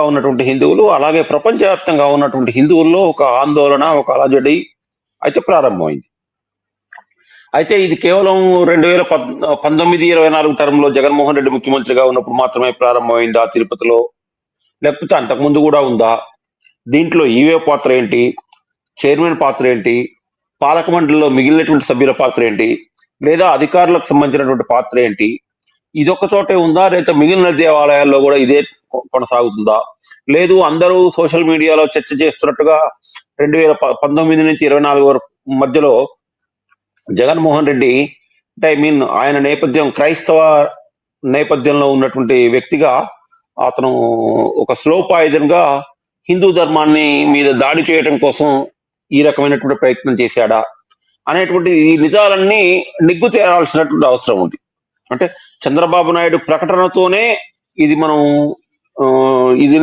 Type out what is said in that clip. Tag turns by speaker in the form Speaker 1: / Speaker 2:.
Speaker 1: ఉన్నటువంటి హిందువులు, అలాగే ప్రపంచవ్యాప్తంగా ఉన్నటువంటి హిందువుల్లో ఒక ఆందోళన, ఒక అలజడి అయితే ప్రారంభమైంది. అయితే ఇది కేవలం 2019, 24 టర్మ్‌లో జగన్మోహన్ రెడ్డి ముఖ్యమంత్రిగా ఉన్నప్పుడు మాత్రమే ప్రారంభమైందా తిరుపతిలో? లేకపోతే అంతకుముందు గూడా ఉందా? దీంట్లో ఈవో పాత్ర ఏంటి? చైర్మన్ పాత్ర ఏంటి? పాలక మండలిలో మిగిలినటువంటి సభ్యుల పాత్ర ఏంటి? లేదా అధికారులకు సంబంధించినటువంటి పాత్ర ఏంటి? ఇదొక్క చోటే ఉందా? లేదా మిగిలిన దేవాలయాల్లో గూడా ఇదే కొనసాగుతుందా? లేదు అందరూ సోషల్ మీడియాలో చర్చ చేస్తున్నట్టుగా 2019 నుంచి 24 వరకు మధ్యలో జగన్మోహన్ రెడ్డి అంటే ఐ మీన్ ఆయన నేపథ్యం క్రైస్తవ నేపథ్యంలో ఉన్నటువంటి వ్యక్తిగా అతను ఒక స్లో పాయిజన్ గా హిందూ ధర్మాన్ని మీద దాడి చేయడం కోసం ఈ రకమైనటువంటి ప్రయత్నం చేశాడా అనేటువంటి ఈ నిజాలన్నీ నిగ్గు తేరాల్సినటువంటి అవసరం ఉంది. అంటే చంద్రబాబు నాయుడు ప్రకటనతోనే ఇది మనం ఇది